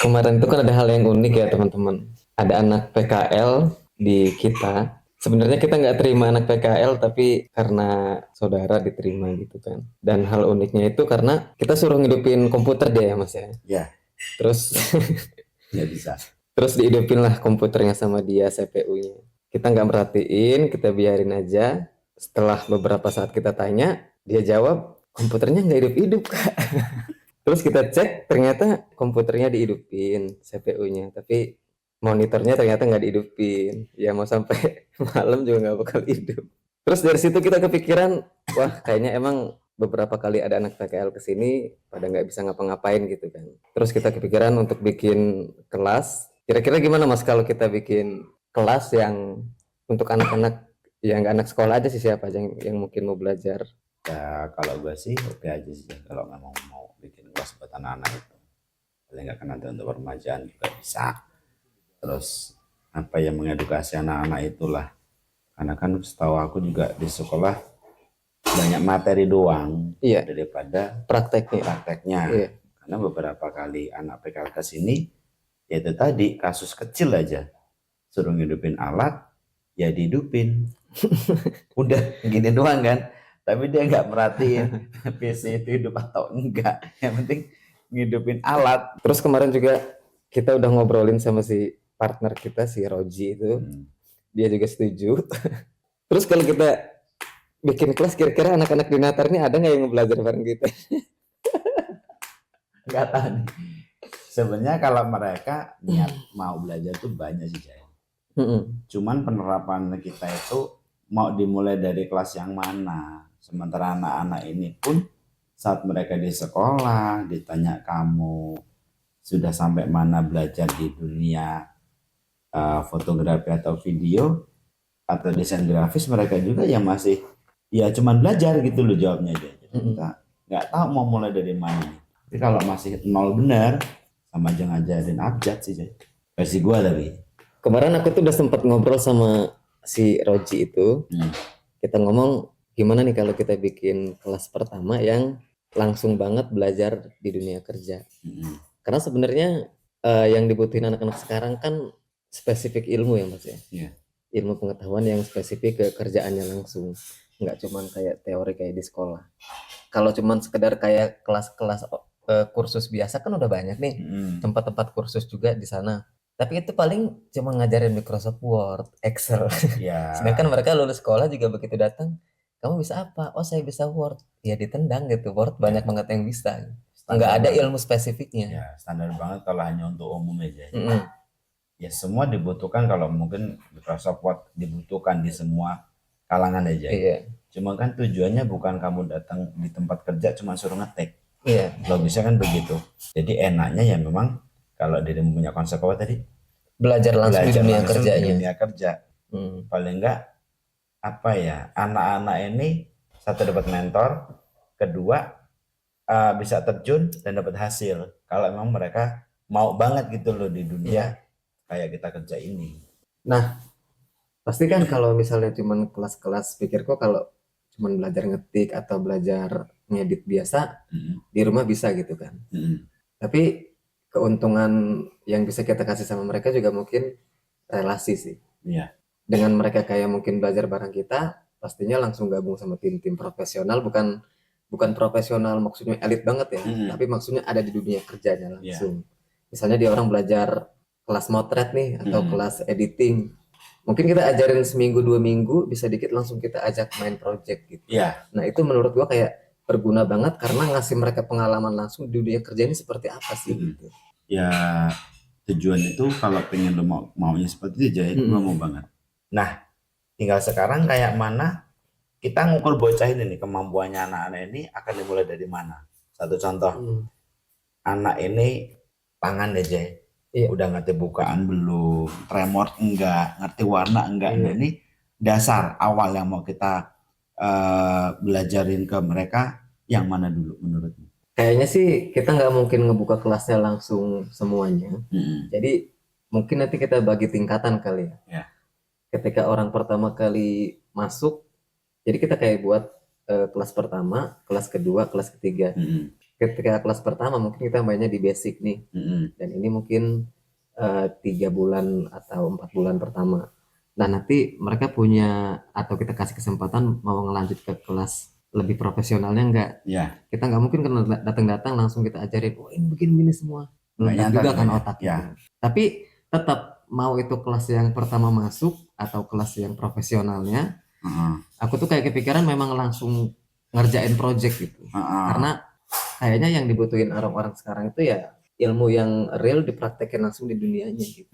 Kemarin itu kan ada hal yang unik ya teman-teman. Ada anak PKL di kita. Sebenarnya kita nggak terima anak PKL, tapi karena saudara diterima gitu kan. Dan hal uniknya itu karena kita suruh ngidupin komputer dia ya mas ya. Ya, Terus nggak bisa. terus dihidupin lah komputernya sama dia CPU-nya. Kita nggak merhatiin, kita biarin aja. Setelah beberapa saat kita tanya, dia jawab komputernya nggak hidup-hidup kak. Terus kita cek ternyata komputernya dihidupin CPU-nya, tapi monitornya ternyata nggak dihidupin. Ya mau sampai malam juga nggak bakal hidup. Terus dari situ kita kepikiran, wah kayaknya emang beberapa kali ada anak PKL ke sini pada nggak bisa ngapa-ngapain gitu kan. Terus kita kepikiran untuk bikin kelas. Kira-kira gimana mas kalau kita bikin kelas yang untuk anak-anak yang nggak anak sekolah aja sih, siapa aja yang mungkin mau belajar. Ya, kalau gue sih oke aja sih. Kalau memang mau bikin kelas buat anak-anak itu. Paling nggak kan nanti untuk peremajaan juga bisa. Terus apa yang mengedukasi anak-anak itulah. Karena kan setahu aku juga di sekolah banyak materi doang Iya, daripada prakteknya. prakteknya. Iya. Karena beberapa kali anak PKL ke sini, yaitu tadi kasus kecil aja. Suruh ngidupin alat, ya dihidupin. Udah gini doang kan. Tapi dia nggak merhatiin PC itu hidup atau enggak. Yang penting ngidupin alat. Terus kemarin juga kita udah ngobrolin sama si partner kita si Roji itu, dia juga setuju. Terus kalau kita bikin kelas, kira-kira anak-anak di Natar ini ada nggak yang mau belajar bareng kita? Nggak tahu nih. Sebenarnya kalau mereka niat mau belajar tuh banyak sih, Jay. Cuman penerapan kita itu mau dimulai dari kelas yang mana. Sementara anak-anak ini pun saat mereka di sekolah ditanya kamu sudah sampai mana belajar di dunia fotografi atau video atau desain grafis, mereka juga yang masih ya cuman belajar gitu loh jawabnya aja. Jadi kita nggak tahu mau mulai dari mana. Tapi kalau masih nol benar sama aja ngajarin abjad sih, Jay. Versi gua tapi. Kemarin aku tuh udah sempat ngobrol sama si Roji itu. Kita ngomong gimana nih kalau kita bikin kelas pertama yang langsung banget belajar di dunia kerja. Karena sebenarnya yang dibutuhin anak-anak sekarang kan spesifik ilmu ya mas ya. Iya. Ilmu pengetahuan yang spesifik ke kerjaannya langsung. Nggak cuman kayak teori kayak di sekolah. Kalau cuman sekedar kayak kelas-kelas kursus biasa kan udah banyak nih. Tempat-tempat kursus juga di sana. Tapi itu paling cuma ngajarin Microsoft Word, Excel. Ya. Sedangkan mereka lulus sekolah juga begitu datang, kamu bisa apa? Oh saya bisa Word. Ya ditendang gitu, Word banyak banget yang bisa. Nggak ada ilmu spesifiknya. Ya, standar banget kalau hanya untuk umum aja. Ya semua dibutuhkan, kalau mungkin Microsoft Word dibutuhkan di semua kalangan aja. Iya. Cuma kan tujuannya bukan kamu datang di tempat kerja cuma suruh ngetik. Iya. Logisnya kan begitu. Jadi enaknya ya memang kalau dirimu punya konsep apa tadi? Belajar langsung di dunia kerjanya. Di dunia kerja. Paling enggak apa ya, anak-anak ini satu dapat mentor, kedua bisa terjun dan dapat hasil. Kalau emang mereka mau banget gitu loh di dunia kayak kita kerja ini. Nah, pasti kan kalau misalnya cuman kelas-kelas, pikirku kalau cuman belajar ngetik atau belajar ngedit biasa di rumah bisa gitu kan. Tapi keuntungan yang bisa kita kasih sama mereka juga mungkin relasi sih. Iya. Dengan mereka kayak mungkin belajar bareng kita, pastinya langsung gabung sama tim-tim profesional, bukan profesional maksudnya elit banget ya, tapi maksudnya ada di dunia kerjanya langsung. Misalnya dia orang belajar kelas motret nih atau kelas editing, mungkin kita ajarin seminggu 2 minggu, bisa dikit langsung kita ajak main project gitu. Nah itu menurut gua kayak berguna banget karena ngasih mereka pengalaman langsung di dunia kerja ini seperti apa sih gitu. Ya tujuan itu kalau pengen lo maunya seperti itu aja, gua mau banget. Nah tinggal sekarang kayak mana kita ngukur bocah ini nih, kemampuannya anak-anak ini akan dimulai dari mana. Satu contoh, anak ini tangan aja, udah ngerti bukaan belum, tremor enggak, ngerti warna enggak. Nah ini dasar awal yang mau kita belajarin ke mereka yang mana dulu menurutmu? Kayaknya sih kita nggak mungkin ngebuka kelasnya langsung semuanya. Jadi mungkin nanti kita bagi tingkatan kali ya. Ketika orang pertama kali masuk, jadi kita kayak buat kelas pertama, kelas kedua, kelas ketiga. ketika kelas pertama mungkin kita mainnya di basic nih, dan ini mungkin 3 bulan atau 4 bulan pertama. Nah nanti mereka punya atau kita kasih kesempatan mau ngelanjut ke kelas lebih profesionalnya enggak? Ya, Kita nggak mungkin kan datang-datang langsung kita ajarin, oh ini begini semua. Meledak nyata juga kan ya. otaknya. Ya. Tapi tetap mau itu kelas yang pertama masuk atau kelas yang profesionalnya, aku tuh kayak kepikiran memang langsung ngerjain project gitu. Karena kayaknya yang dibutuhin orang-orang sekarang itu ya ilmu yang real dipraktekin langsung di dunianya gitu.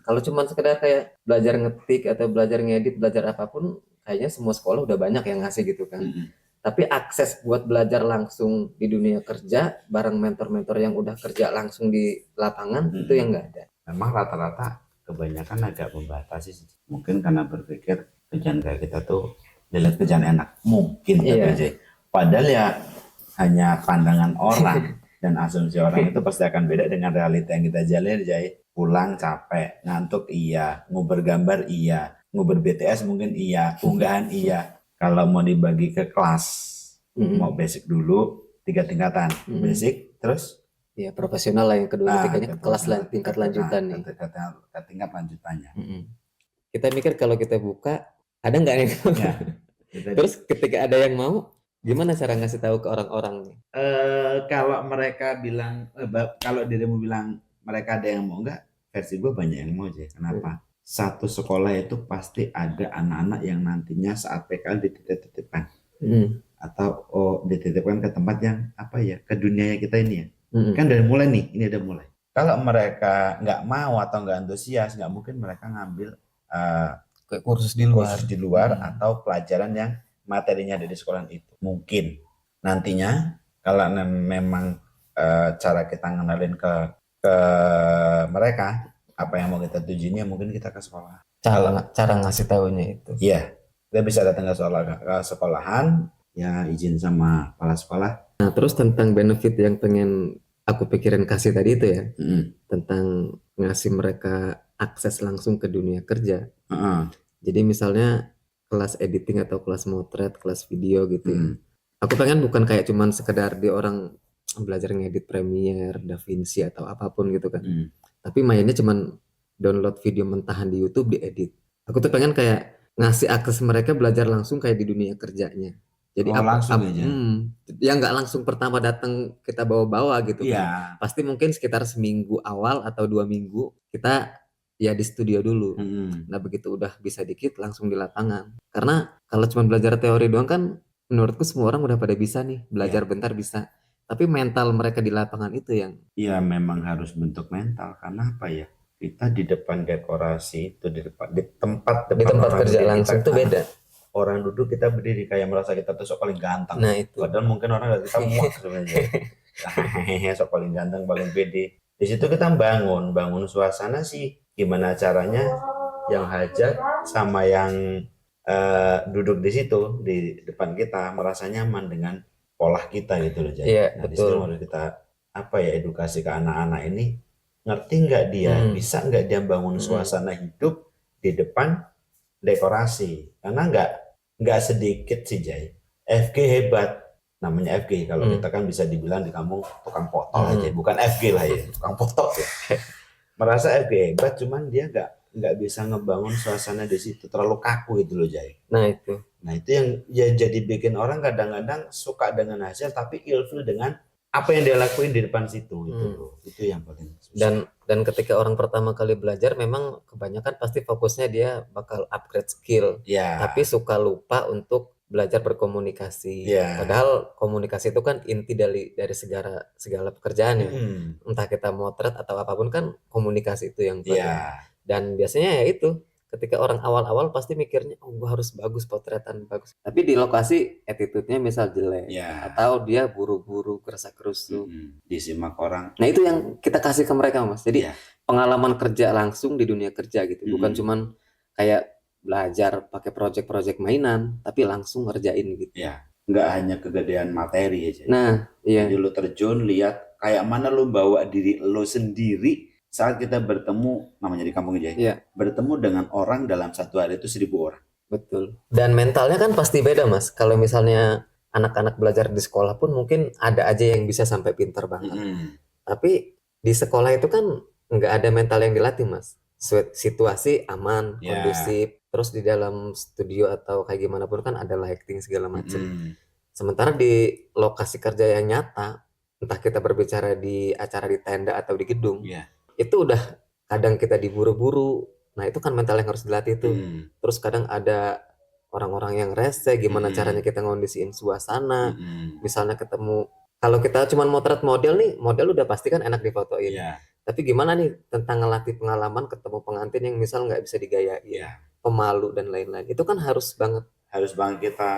Kalau cuma sekedar kayak belajar ngetik atau belajar ngedit, belajar apapun, kayaknya semua sekolah udah banyak yang ngasih gitu kan. Tapi akses buat belajar langsung di dunia kerja bareng mentor-mentor yang udah kerja langsung di lapangan itu yang nggak ada. Memang rata-rata kebanyakan agak membatasi sih. Mungkin karena berpikir kerjaan kayak kita tuh dilihat kerjaan enak. Mungkin tapi padahal ya hanya pandangan orang dan asumsi orang itu pasti akan beda dengan realita yang kita jalani. Pulang capek, ngantuk iya, nguber gambar iya, nguber BTS mungkin iya, unggahan iya. Kalau mau dibagi ke kelas, mau basic dulu 3 tingkatan, basic terus ya profesional lah yang kedua ketiganya ke kelas tingkat lanjutan nih. Ke tingkat lanjutannya. Kita mikir kalau kita buka ada nggak nih? Ya. Terus ketika ada yang mau, gimana cara ngasih tahu ke orang-orang? Kalau mereka bilang, kalau dirimu bilang mereka ada yang mau enggak, versi gue banyak yang mau aja. Kenapa? Satu sekolah itu pasti ada anak-anak yang nantinya saat PKL dititip-titipkan. Atau dititipkan ke tempat yang apa ya, ke dunia kita ini ya. Kan dari mulai nih, ini udah mulai. Kalau mereka nggak mau atau nggak antusias, nggak mungkin mereka ngambil kursus di luar atau pelajaran yang materinya ada di sekolah itu. Mungkin nantinya kalau memang cara kita ngenalin ke mereka apa yang mau kita tujuin, mungkin kita ke sekolah. Cara ngasih tahunya itu. Iya, kita bisa datang ke sekolahan, ya izin sama kepala sekolah. Nah terus tentang benefit yang pengen aku pikirin kasih tadi itu ya, tentang ngasih mereka akses langsung ke dunia kerja. Jadi misalnya kelas editing atau kelas motret, kelas video gitu. Aku pengen bukan kayak cuman sekedar di orang belajar ngedit Premiere, DaVinci atau apapun gitu kan. Tapi mainnya cuman download video mentahan di YouTube diedit. Aku tuh pengen kayak ngasih akses mereka belajar langsung kayak di dunia kerjanya. Jadi langsung aja. Ya nggak langsung pertama datang kita bawa-bawa gitu kan. Pasti mungkin sekitar seminggu awal atau 2 minggu kita ya di studio dulu. Nah begitu udah bisa dikit langsung di lapangan. Karena kalau cuma belajar teori doang kan menurutku semua orang udah pada bisa nih. Belajar bentar bisa. Tapi mental mereka di lapangan itu yang... Iya memang harus bentuk mental. Karena apa ya? Kita di depan dekorasi itu di tempat kerja langsung itu beda. Orang duduk kita berdiri kayak merasa kita tuh sok paling ganteng. Nah itu. Padahal mungkin orang lihat kita muak sebenarnya. Sok paling ganteng, paling pede. Di situ kita bangun suasana sih. Gimana caranya yang hajat sama yang duduk di situ di depan kita merasa nyaman dengan pola kita gitu loh. Iya, nah, betul. Di situ harus kita edukasi ke anak-anak ini, ngerti nggak dia, bisa nggak dia bangun suasana hidup di depan dekorasi. Karena nggak sedikit sih Jay. FG hebat, namanya FG. Kalau kita kan bisa dibilang di kampung tukang foto aja, bukan FG lah ya, tukang foto ya. Merasa FG hebat, cuman dia nggak bisa ngebangun suasana di situ, terlalu kaku gitu loh Jay. Nah itu yang ya jadi bikin orang kadang-kadang suka dengan hasil tapi ilfil dengan apa yang dia lakuin di depan situ itu yang paling susah. Dan ketika orang pertama kali belajar memang kebanyakan pasti fokusnya dia bakal upgrade skill, tapi suka lupa untuk belajar berkomunikasi. Padahal komunikasi itu kan inti dari segala pekerjaan ya. Entah kita motret atau apapun kan komunikasi itu yang penting. Dan biasanya ya itu ketika orang awal-awal pasti mikirnya gua harus bagus potretan bagus. Tapi di lokasi attitude-nya misal jelek atau dia buru-buru kerasa-kerusu, disimak orang. Nah itu yang kita kasih ke mereka Mas. Jadi pengalaman kerja langsung di dunia kerja gitu. Bukan cuman kayak belajar pakai project-project mainan, tapi langsung ngerjain gitu. Nggak hanya kegedean materi aja. Nah, Jadi lu terjun, lihat kayak mana lu bawa diri lu sendiri saat kita bertemu, namanya di kampung aja. Bertemu dengan orang dalam satu hari itu 1000 orang. Betul. Dan mentalnya kan pasti beda Mas. Kalau misalnya anak-anak belajar di sekolah pun mungkin ada aja yang bisa sampai pintar banget. Tapi di sekolah itu kan nggak ada mental yang dilatih, Mas. Situasi aman, Ya. kondusif, terus di dalam studio atau kayak gimana pun kan ada lighting segala macam. Sementara di lokasi kerja yang nyata, entah kita berbicara di acara di tenda atau di gedung, Ya. itu udah kadang kita diburu-buru. Nah, itu kan mental yang harus dilatih tuh. Terus kadang ada orang-orang yang rese, gimana caranya kita ngondisiin suasana. Misalnya ketemu, kalau kita cuma motret model nih, model udah pasti kan enak difotoin. Ya. Tapi gimana nih tentang ngelatih pengalaman ketemu pengantin yang misal nggak bisa digayain, Ya. pemalu dan lain-lain. Itu kan harus banget Kita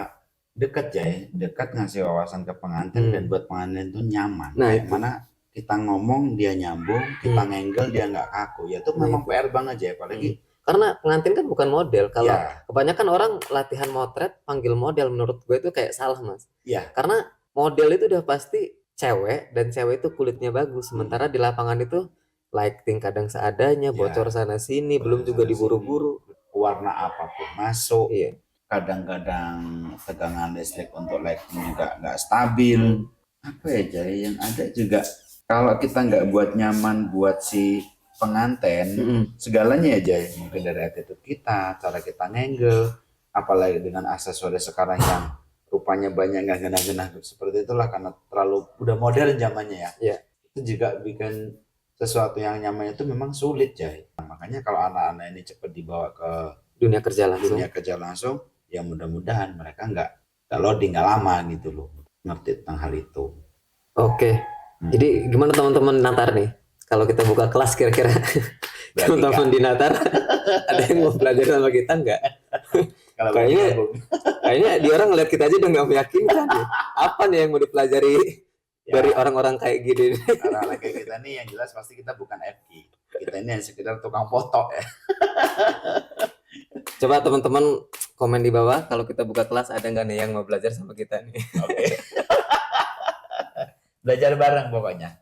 dekat dekat ngasih wawasan ke pengantin dan buat pengantin itu nyaman. Nah, kayak itu. mana kita ngomong dia nyambung, kita ngenggel dia nggak kaku. Ya itu memang PR banget ya, apalagi karena pengantin kan bukan model. Kalau ya, kebanyakan orang latihan motret panggil model, menurut gue itu kayak salah, Mas. ya, Karena model itu udah pasti cewek, dan cewek itu kulitnya bagus. Sementara di lapangan itu lighting kadang seadanya, bocor sana sini, belum juga diburu-buru. warna apapun masuk. Iya. Kadang-kadang tegangan listrik untuk lighting juga nggak stabil. Apa ya, Jay? Yang ada juga kalau kita nggak buat nyaman buat si pengantin, segalanya ya, Jay. Mungkin dari attitude kita, cara kita ngenggel, apalagi dengan aksesoris sekarang yang rupanya banyak nggak genah-genah seperti itulah, karena terlalu udah modern zamannya ya. Iya. Itu juga bikin sesuatu yang nyaman itu memang sulit, Jay. Nah, makanya kalau anak-anak ini cepat dibawa ke dunia kerja langsung, ya mudah-mudahan mereka nggak loading nggak lama gitu loh, ngerti tentang hal itu. Oke. Jadi gimana teman-teman Natar nih? Kalau kita buka kelas kira-kira teman-teman di Natar ada yang mau belajar sama kita nggak? Kayaknya di orang ngeliat kita aja udah nggak meyakinkan nih. Apa nih yang mau dipelajari dari orang-orang kayak gini? Orang-orang kayak kita nih yang jelas pasti kita bukan FI. Kita ini yang sekedar tukang foto ya. Coba teman-teman komen di bawah kalau kita buka kelas ada nggak nih yang mau belajar sama kita nih? Oke. Belajar bareng pokoknya.